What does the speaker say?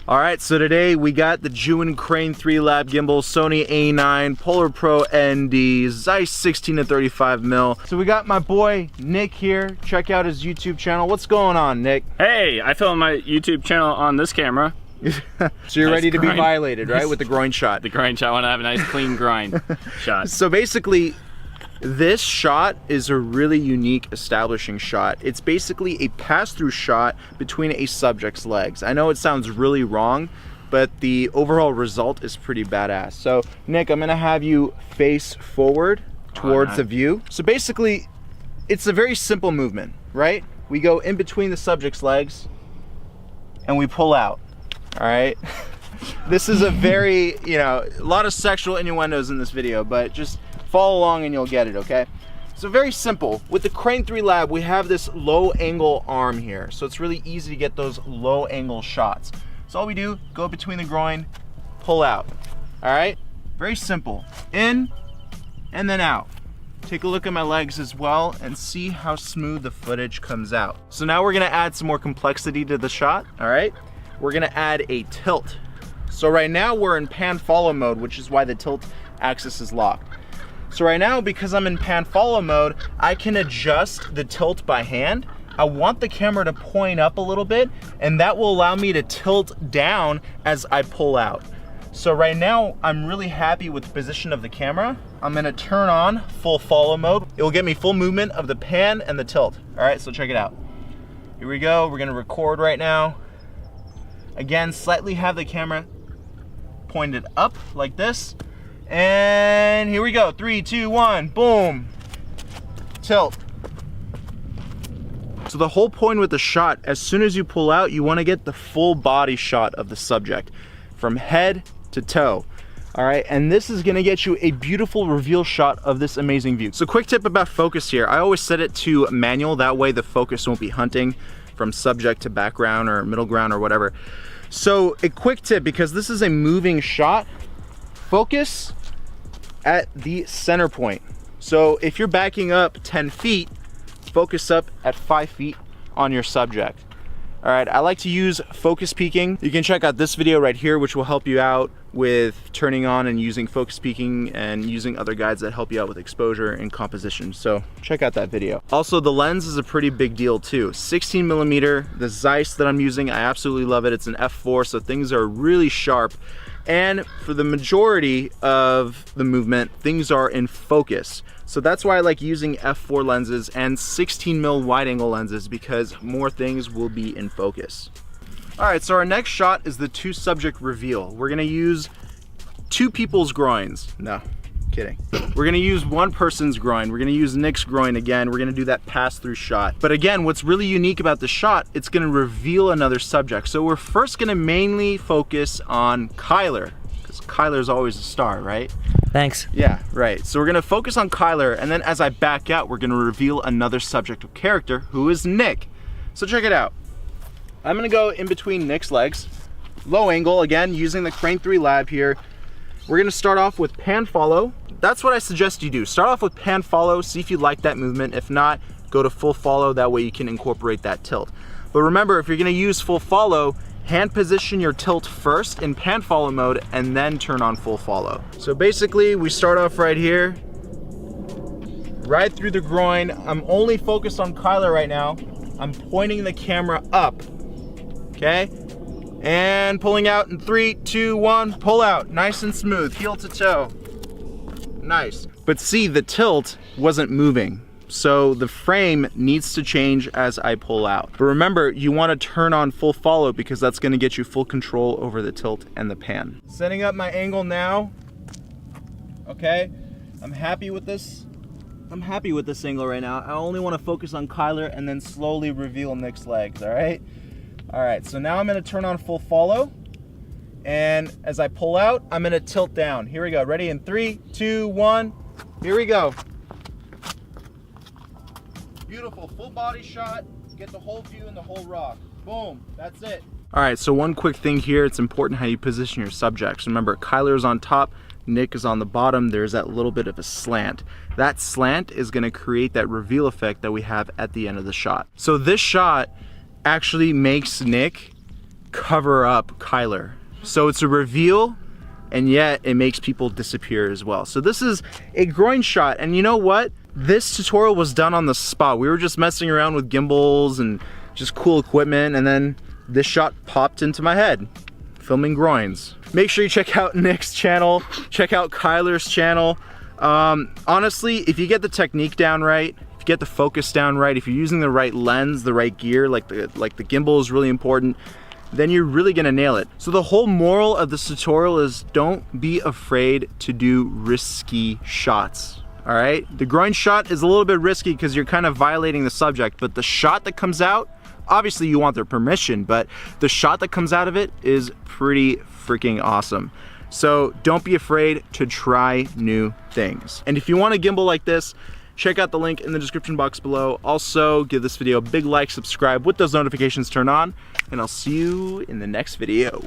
All right, so today we got the Zhiyun Crane 3 Lab Gimbal, Sony A9, Polar Pro ND, Zeiss 16 to 35mm. So we got my boy Nick here. Check out his YouTube channel. What's going on, Nick? Hey, I filmed my YouTube channel on this camera. So you're ready to be violated, right? With the groin shot. The groin shot. I want to have a nice clean groin shot. So basically, this shot is a really unique establishing shot. It's basically a pass-through shot between a subject's legs. I know it sounds really wrong, but the overall result is pretty badass. So Nick, I'm gonna have you face forward towards the view. So basically, it's a very simple movement, right? We go in between the subject's legs and we pull out, all right? This is a very, a lot of sexual innuendos in this video, but just follow along and you'll get it, okay? So very simple. With the Crane 3 Lab, we have this low angle arm here. So it's really easy to get those low angle shots. So all we do, go between the groin, pull out, all right? Very simple. In and then out. Take a look at my legs as well and see how smooth the footage comes out. So now we're gonna add some more complexity to the shot, all right? We're gonna add a tilt. So right now we're in pan follow mode, which is why the tilt axis is locked. So right now, because I'm in pan follow mode, I can adjust the tilt by hand. I want the camera to point up a little bit, and that will allow me to tilt down as I pull out. So right now, I'm really happy with the position of the camera. I'm gonna turn on full follow mode. It will get me full movement of the pan and the tilt. All right, so check it out. Here we go, we're gonna record right now. Again, slightly have the camera pointed up like this. And here we go, 3, 2, 1, boom, tilt. So the whole point with the shot, as soon as you pull out, you want to get the full body shot of the subject from head to toe. All right, and this is gonna get you a beautiful reveal shot of this amazing view. So quick tip about focus here. I always set it to manual, that way the focus won't be hunting from subject to background or middle ground or whatever. So a quick tip, because this is a moving shot, focus at the center point. So if you're backing up 10 feet, focus up at 5 feet on your subject. All right, I like to use focus peaking. You can check out this video right here, which will help you out with turning on and using focus peaking and using other guides that help you out with exposure and composition. So check out that video. Also, the lens is a pretty big deal too. 16mm, the Zeiss that I'm using, I absolutely love it. It's an f4, so things are really sharp. And for the majority of the movement, things are in focus. So that's why I like using f4 lenses and 16mm wide angle lenses, because more things will be in focus. All right, so our next shot is the two subject reveal. We're gonna use two people's groins. No, kidding. We're gonna use one person's groin. We're gonna use Nick's groin again. We're gonna do that pass-through shot. But again, what's really unique about the shot, it's gonna reveal another subject. So we're first gonna mainly focus on Kyler, because Kyler's always a star, right? Thanks. Yeah, right. So we're gonna focus on Kyler, and then as I back out, we're gonna reveal another subject or character, who is Nick. So check it out. I'm gonna go in between Nick's legs, low angle, again, using the Crane 3 Lab here. We're gonna start off with pan follow. That's what I suggest you do. Start off with pan follow, see if you like that movement. If not, go to full follow, that way you can incorporate that tilt. But remember, if you're gonna use full follow, hand position your tilt first in pan follow mode and then turn on full follow. So basically, we start off right here, right through the groin. I'm only focused on Kyler right now. I'm pointing the camera up, okay? And pulling out in 3, 2, 1, pull out, nice and smooth, heel to toe. Nice. But see, the tilt wasn't moving. So the frame needs to change as I pull out. But remember, you want to turn on full follow, because that's going to get you full control over the tilt and the pan. Setting up my angle now. Okay, I'm happy with this. I'm happy with this angle right now. I only want to focus on Kyler and then slowly reveal Nick's legs, all right? All right, so now I'm going to turn on full follow. And as I pull out, I'm going to tilt down. Here we go. Ready in 3, 2, 1. Here we go. Beautiful full body shot. Get the whole view and the whole rock. Boom. That's it. All right, so one quick thing here. It's important how you position your subjects. Remember, Kyler's on top, Nick is on the bottom. There's that little bit of a slant. That slant is going to create that reveal effect that we have at the end of the shot. So this shot actually makes Nick cover up Kyler. So it's a reveal, and yet it makes people disappear as well. So this is a groin shot, and you know what? This tutorial was done on the spot. We were just messing around with gimbals and just cool equipment, and then this shot popped into my head, filming groins. Make sure you check out Nick's channel, check out Kyler's channel. Honestly, if you get the technique down right, if you get the focus down right, if you're using the right lens, the right gear, like the gimbal is really important, then you're really gonna nail it. So the whole moral of this tutorial is don't be afraid to do risky shots. All right, the groin shot is a little bit risky because you're kind of violating the subject, but the shot that comes out, obviously you want their permission, but the shot that comes out of it is pretty freaking awesome. So don't be afraid to try new things. And if you want a gimbal like this, check out the link in the description box below. Also, give this video a big like, subscribe with those notifications turned on, and I'll see you in the next video.